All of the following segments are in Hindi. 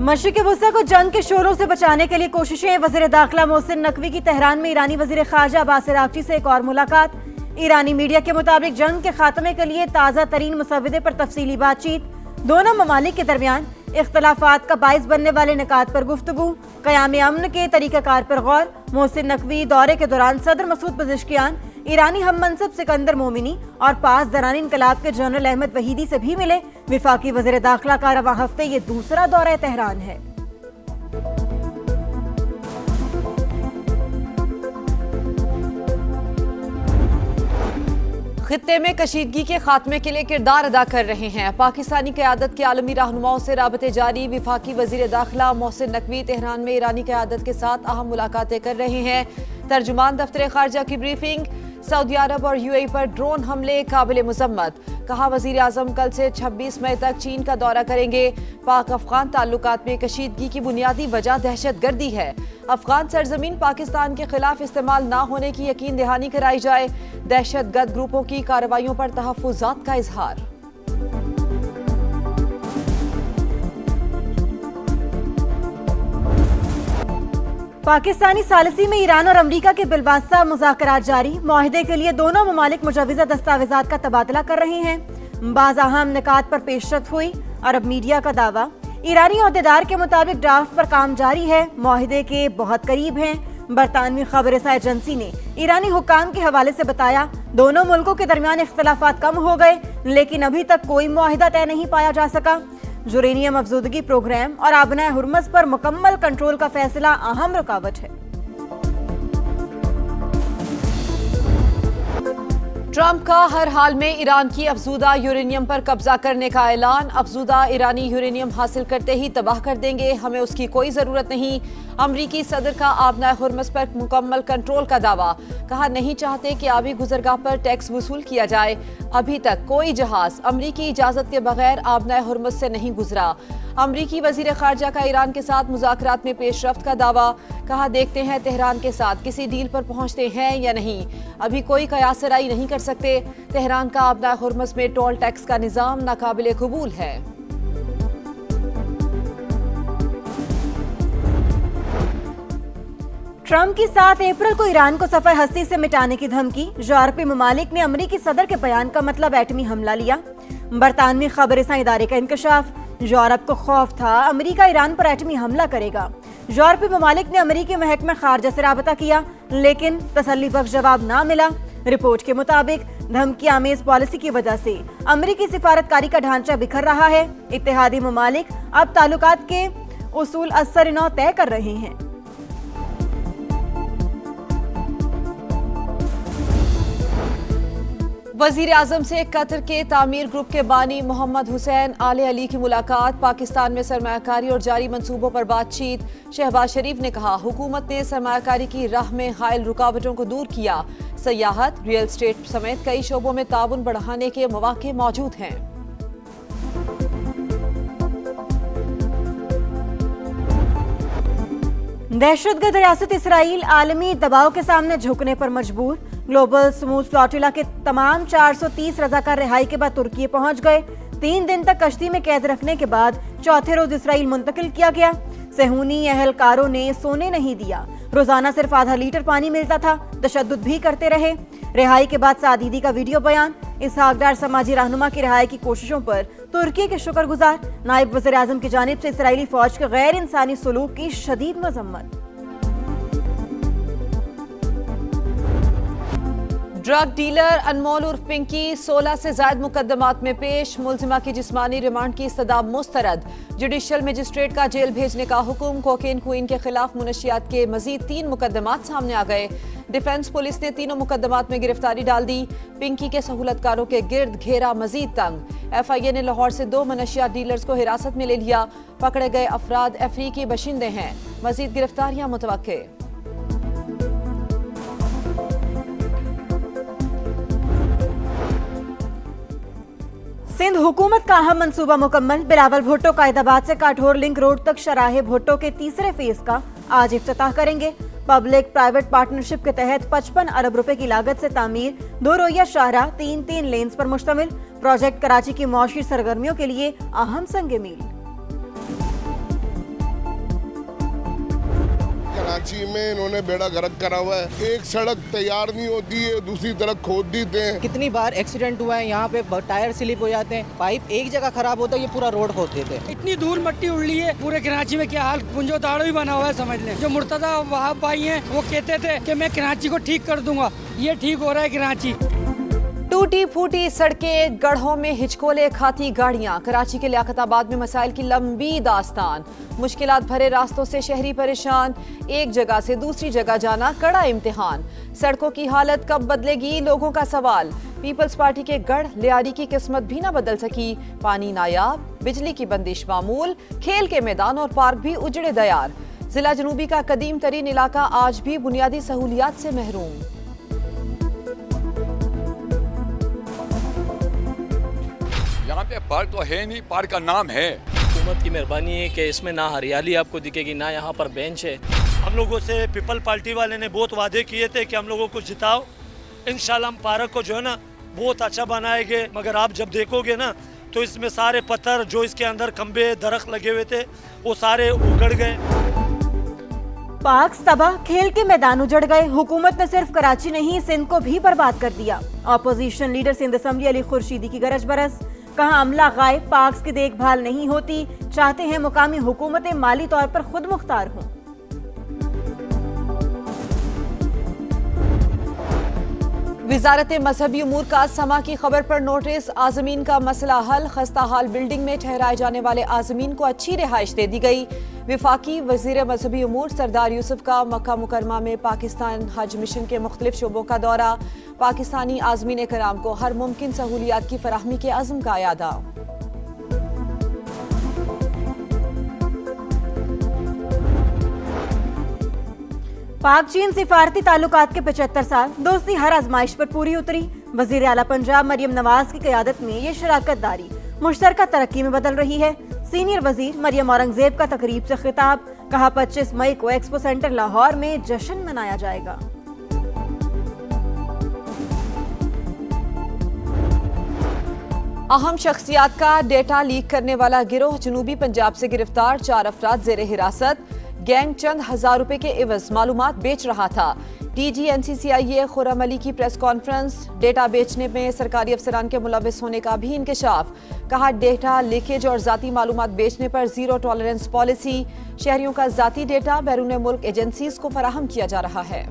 मशरिक़ वुस्ता को जंग के शोरों से बचाने के लिए कोशिशें। वज़ीर दाखिला मोहसिन नकवी की तेहरान में ईरानी वज़ीर ख़ारजा अब्बास अराग़ची से एक और मुलाकात। ईरानी मीडिया के मुताबिक जंग के खात्मे के लिए ताज़ा तरीन मुसव्वदे पर तफसीली बातचीत। दोनों ममालिक के दरमियान इख्तलाफात का बाइस बनने वाले निकात पर गुफ्तगू। क़याम अमन के तरीक़ाकार पर गौर। मोहसिन नकवी दौरे के दौरान सदर मसूद पज़ेश्कियान, ईरानी हम मनसब सिकंदर मोमिनी और पास दरानी इनकलाब के जनरल अहमद वहीदी से भी मिले। विफाकी वज़ीर दाखिला का रवां हफ्ते ये दूसरा दौरा तेहरान है। खित्ते में कशीदगी के खात्मे के लिए किरदार अदा कर रहे हैं। पाकिस्तानी क़यादत के आलमी रहनुमाओं से राबते जारी। विफाकी वज़ीर दाखिला मोहसिन नकवी तेहरान में ईरानी क़यादत के साथ अहम मुलाकातें कर रहे हैं। तर्जुमान दफ्तर ख़ारजा की ब्रीफिंग। सऊदी अरब और यूएई पर ड्रोन हमले काबिल मुज़म्मत। कहा वज़ीर आज़म कल से 26 मई तक चीन का दौरा करेंगे। पाक अफ़गान ताल्लुकात में कशीदगी की बुनियादी वजह दहशतगर्दी है। अफ़गान सरजमीन पाकिस्तान के खिलाफ इस्तेमाल न होने की यकीन दहानी कराई जाए। दहशतगर्द ग्रुपों की कार्रवाइयों पर तहफ़्फ़ुज़ात का इजहार। पाकिस्तानी सालिसी में ईरान और अमरीका के बिलवास्ता मुज़ाकरात जारी। मुआहदे के लिए दोनों ममालिक मुजव्वज़ा दस्तावेज़ात का तबादला कर रहे हैं। बाज़ अहम निकात पर पेशरफ़्त हुई। अरब मीडिया का दावा। ईरानी अहदेदार के मुताबिक ड्राफ्ट पर काम जारी है। मुआहदे के बहुत करीब हैं। बरतानवी खबरसां एजेंसी ने ईरानी हुक्काम के हवाले से बताया, दोनों मुल्कों के दरमियान इख्तलाफात कम हो गए, लेकिन अभी तक कोई मुआहिदा तय नहीं पाया जा सका। यूरेनियम अफजूदगी प्रोग्राम और आबनाए हुर्मस पर मुकम्मल कंट्रोल का फैसला अहम रुकावट है। ट्रंप का हर हाल में ईरान की अफजूदा यूरेनियम पर कब्जा करने का ऐलान। अफजूदा ईरानी यूरेनियम हासिल करते ही तबाह कर देंगे, हमें उसकी कोई जरूरत नहीं। अमरीकी सदर का आबनाए हुर्मस पर मुकम्मल कंट्रोल का दावा। कहा नहीं चाहते कि आबी गुजरगाह पर टैक्स वसूल किया जाए। अभी तक कोई जहाज अमरीकी इजाजत के बगैर आबनाए हुर्मस से नहीं गुजरा। अमरीकी वजीर खारजा का ईरान के साथ मुज़ाकरात में पेशरफ्त का दावा। कहा देखते हैं तेहरान के साथ किसी डील पर पहुंचते हैं या नहीं, अभी कोई कयासराई नहीं कर सकते। तेहरान का आबनाए हुर्मस में टोल टैक्स का निज़ाम नाकाबिले कबूल है। ट्रंप की 7 अप्रैल को ईरान को सफर हस्ती से मिटाने की धमकी। यूरोपीय ममालिक ने अमरीकी सदर के बयान का मतलब एटमी हमला लिया। बरतानवी खबरसां इदारे का इंकशाफ। यूरोप को खौफ था अमरीका ईरान पर एटमी हमला करेगा। यूरोपीय ममालिक ने अमरीकी महकमा खारजा से राबता किया, लेकिन तसल्ली बख्श जवाब ना मिला। रिपोर्ट के मुताबिक धमकी आमेज पॉलिसी की वजह से अमरीकी सिफारतकारी का ढांचा बिखर रहा है। इत्तेहादी ममालिक अब ताल्लुकात के उसूल असर-ए-नौ तय कर रहे हैं। वजीर आजम से कतर के तामीर ग्रुप के बानी मोहम्मद हुसैन आले अली की मुलाकात। पाकिस्तान में सरमायाकारी और जारी मंसूबों पर बातचीत। शहबाज शरीफ ने कहा हुकूमत ने सरमायाकारी की राह में हायल रुकावटों को दूर किया। सयाहत, रियल एस्टेट समेत कई शोबों में ताउन बढ़ाने के मौके मौजूद हैं। दहशतगर्द रियासत इसराइल आलमी दबाव के सामने झुकने पर मजबूर। ग्लोबल स्मूथ फ्लोटिला के तमाम 430 रजाकार रिहाई के बाद तुर्की पहुंच गए। 3 दिन तक कश्ती में कैद रखने के बाद चौथे रोज इसराइल मुंतकिल किया गया। सेहूनी एहलकारों ने सोने नहीं दिया। रोजाना सिर्फ आधा लीटर पानी मिलता था। तशद्दुद भी करते रहे। रिहाई के बाद सादीदी का वीडियो बयान। इसहाकदार समाजी रहनुमा की रिहाई की कोशिशों पर तुर्की के शुक्रगुजार। नायब वज़ीर आज़म की जानिब से इसराइली फौज के गैर इंसानी सलूक की शदीद मजम्मत। ड्रग डीलर अनमोल उर्फ पिंकी 16 से ज्यादा मुकदमात में पेश। मुलजिमा की जिस्मानी रिमांड की इस्तदा मुस्तरद। जुडिशल मजिस्ट्रेट का जेल भेजने का हुक्म। कोकेन क्वीन के खिलाफ मुनशियात के मजीद 3 मुकदमात सामने आ गए। डिफेंस पुलिस ने तीनों मुकदमात में गिरफ्तारी डाल दी। पिंकी के सहूलतकारों के गिर्द घेरा मजीद तंग। FIA ने लाहौर से 2 मनशियात डीलर्स को हिरासत में ले लिया। पकड़े गए अफराद अफ्रीकी बशिंदे हैं। मजीद गिरफ्तारियां मुतवक्के। सिंध हुकूमत का अहम मंसूबा मुकम्मल। बिलावल भुट्टो कायदाबाद से काठोर लिंक रोड तक शराहे भुट्टो के तीसरे फेज का आज इफ्तिताह करेंगे। पब्लिक प्राइवेट पार्टनरशिप के तहत 55 अरब रुपए की लागत से तामीर 2 रोइया शाहराह 3 लेन्स पर मुश्तमिल प्रोजेक्ट कराची की मौशी सरगर्मियों के लिए अहम संग मील। कराची में इन्होंने बेड़ा गर्क करा हुआ है। एक सड़क तैयार नहीं होती है, दूसरी तरफ खोद देते हैं। कितनी बार एक्सीडेंट हुआ है, यहाँ पे टायर स्लिप हो जाते हैं, पाइप एक जगह खराब होता है, ये पूरा रोड खोद देते हैं। इतनी धूल मट्टी उड़ ली है पूरे कराची में, क्या हाल पुंजो ताड़ो ही बना हुआ है समझ लें। जो मुर्तजा वहाब भाई हैं वो कहते थे कि मैं कराची को ठीक कर दूंगा, ये ठीक हो रहा है कराची। टूटी फूटी सड़कें, गढ़ों में हिचकोले खाती गाड़ियां, कराची के लियाकताबाद में मसाइल की लंबी दास्तान। मुश्किलात भरे रास्तों से शहरी परेशान, एक जगह से दूसरी जगह जाना कड़ा इम्तिहान। सड़कों की हालत कब बदलेगी, लोगों का सवाल। पीपल्स पार्टी के गढ़ लियारी की किस्मत भी न बदल सकी। पानी नायाब, बिजली की बंदिश मामूल, खेल के मैदान और पार्क भी उजड़े दयार। जिला जनूबी का कदीम तरीन इलाका आज भी बुनियादी सहूलियात से महरूम। यहाँ पे पार्क तो है नहीं, पार्क का नाम है। हुकूमत की मेहरबानी है कि इसमें ना हरियाली आपको दिखेगी, ना यहाँ पर बेंच है। हम लोगों से पीपल पार्टी वाले ने बहुत वादे किए थे कि हम लोगों को जिताओ, इंशाल्लाह हम पार्क को जो है ना बहुत अच्छा बनाएंगे। मगर आप जब देखोगे ना तो इसमें सारे पत्थर जो इसके अंदर खंबे दरख्त लगे हुए थे वो सारे उगड़ गए। पार्क तबाह, खेल के मैदान उजड़ गए। हुकूमत ने सिर्फ कराची नहीं, सिंध को भी बर्बाद कर दिया। Opposition leader Sindh assembly Ali Khurshidi की गरज बरस, कहा अमला गायब, पार्क्स की देखभाल नहीं होती, चाहते हैं मुकामी हुकूमतें माली तौर पर खुद मुख्तार हों। वजारत मजहबी उमूर का समा की खबर पर नोटिस, आजमीन का मसला हल। खस्ता हाल बिल्डिंग में ठहराए जाने वाले आजमीन को अच्छी रिहाइश दे दी गई। विफाकी वजीर मजहबी उमूर सरदार यूसुफ का मक्का मुकरमा में पाकिस्तान हज मिशन के मुख्तलिफ शोबों का दौरा। पाकिस्तानी आजमीन कराम को हर मुमकिन सहूलियात की फराहमी के अज़्म का यादा। पाक चीन सिफारती ताल्लुकात के 75 साल, दोस्ती हर आजमाइश पर पूरी उतरी। वजीर आला पंजाब मरियम नवाज की क़यादत में ये शराकत दारी मुश्तरका तरक्की में बदल रही है। सीनियर वजीर मरियम औरंगजेब का तकरीब से खिताब, कहा 25 मई को एक्सपो सेंटर लाहौर में जश्न मनाया जाएगा। अहम शख्सियात का डेटा लीक करने वाला गिरोह जनूबी पंजाब से गिरफ्तार, 4 अफराद जेर हिरासत। गैंग चंद हजार रुपए के एवज मालूमात बेच रहा था। डीजी NCCIA खुर्रम अली की प्रेस कॉन्फ्रेंस, डेटा बेचने में सरकारी अफसरान के मुलविस होने का भी इंकशाफ। कहा डेटा लीकेज और जाती मालूमात बेचने पर जीरो टॉलरेंस पॉलिसी। शहरियों का जाती डेटा बैरून मुल्क एजेंसीज को फराहम किया जा रहा है।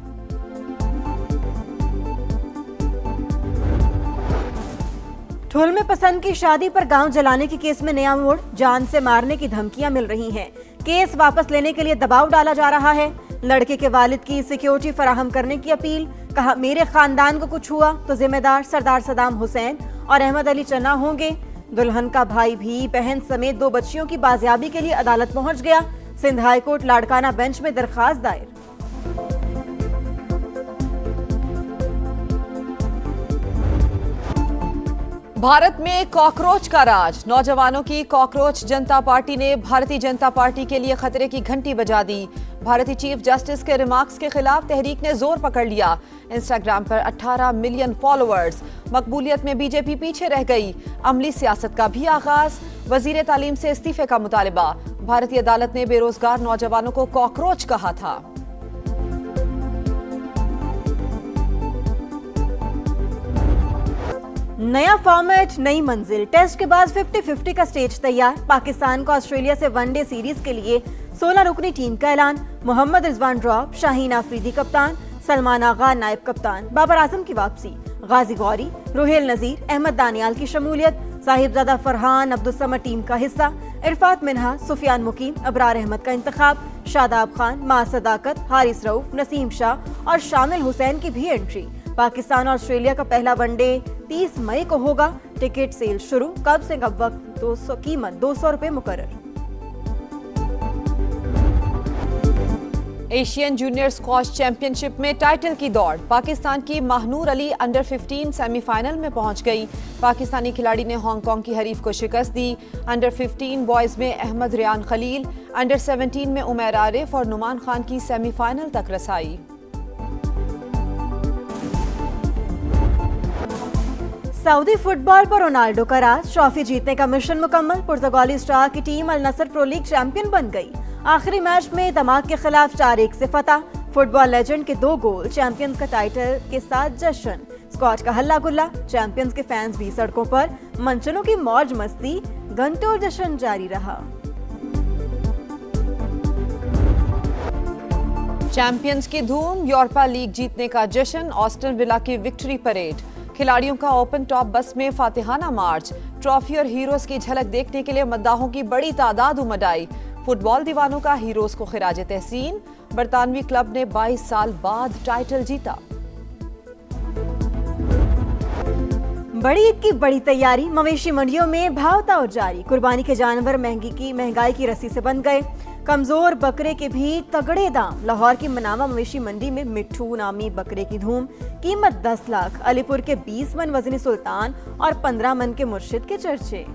ठुल में पसंद की शादी पर गांव जलाने के केस में नया मोड़, जान से मारने की धमकियां मिल रही हैं। केस वापस लेने के लिए दबाव डाला जा रहा है। लड़के के वालिद की सिक्योरिटी फराहम करने की अपील। कहा मेरे खानदान को कुछ हुआ तो जिम्मेदार सरदार सदाम हुसैन और अहमद अली चन्ना होंगे। दुल्हन का भाई भी बहन समेत 2 बच्चियों की बाजियाबी के लिए अदालत पहुंच गया। सिंध हाईकोर्ट लाड़काना बेंच में दरखास्त दायर। भारत में कॉकरोच का राज, नौजवानों की कॉकरोच जनता पार्टी ने भारतीय जनता पार्टी के लिए खतरे की घंटी बजा दी। भारतीय चीफ जस्टिस के रिमार्क्स के खिलाफ तहरीक ने जोर पकड़ लिया। इंस्टाग्राम पर 18 मिलियन फॉलोअर्स, मकबूलियत में बीजेपी पीछे रह गई। अमली सियासत का भी आगाज, वजीर तालीम से इस्तीफे का मुतालबा। भारतीय अदालत ने बेरोजगार नौजवानों को कॉकरोच कहा था। नया फॉर्मेट, नई मंजिल, टेस्ट के बाद 50-50 का स्टेज तैयार। पाकिस्तान को ऑस्ट्रेलिया से वनडे सीरीज के लिए 16 रुकनी टीम का ऐलान। मोहम्मद रिजवान ड्रॉप, शाहीन आफरीदी कप्तान, सलमान आगा नायब कप्तान, बाबर आजम की वापसी, गाजी गौरी, रुहेल नजीर, अहमद दानियाल की शमूलियत, साहिबजादा फरहान, अब्दुल समद टीम का हिस्सा, इरफात मिन्हा, सुफियान मुकीम, अबरार अहमद का इंतखाब, शादाब खान, मा सदाकत, हारिस रऊफ, नसीम शाह और शामिल हुसैन की भी एंट्री। पाकिस्तान और ऑस्ट्रेलिया का पहला वनडे 30 मई को होगा। टिकट सेल शुरू, कब से कब वक्त, 200 कीमत 200 रुपए मुकर्रर। एशियन जूनियर स्क्वॉश चैंपियनशिप में टाइटल की दौड़, पाकिस्तान की महानूर अली अंडर 15 सेमीफाइनल में पहुंच गई। पाकिस्तानी खिलाड़ी ने हांगकांग की हरीफ को शिकस्त दी। अंडर 15 बॉयज में अहमद रियान खलील, अंडर 17 में उमैर आरिफ और नुमान खान की सेमीफाइनल तक रसाई। सऊदी फुटबॉल पर रोनाल्डो का राज, ट्रॉफी जीतने का मिशन मुकम्मल। पुर्तगाली स्टार की टीम अल नसर प्रो लीग चैंपियन बन गई। आखिरी मैच में दमाग के खिलाफ 4-1 से फतह। फुटबॉल लेजेंड के 2 गोल, चैंपियंस का टाइटल के साथ जश्न। स्कॉच का हल्ला गुल्ला, चैंपियंस के फैंस भी सड़कों पर। मंचनों की मौज मस्ती, घंटों जश्न जारी रहा। चैंपियंस की धूम, यूरोपा लीग जीतने का जश्न, ऑस्टन विला की विक्ट्री परेड। खिलाड़ियों का ओपन टॉप बस में फातिहाना मार्च। ट्रॉफी और हीरोज की झलक देखने के लिए मद्दाहों की बड़ी तादाद उमड़ आई। फुटबॉल दीवानों का हीरोज को खिराज तहसीन। बरतानवी क्लब ने 22 साल बाद टाइटल जीता। बड़ी ईद की बड़ी तैयारी, मवेशी मंडियों में भाव ताव जारी। कुर्बानी के जानवर महंगाई की रस्सी से बंध गए। कमजोर बकरे के भी तगड़े दाम। लाहौर की मनावा मवेशी मंडी में मिट्ठू नामी बकरे की धूम। कीमत 10 लाख। अलीपुर के 20 मन वजनी सुल्तान और 15 मन के मुर्शिद के चर्चे।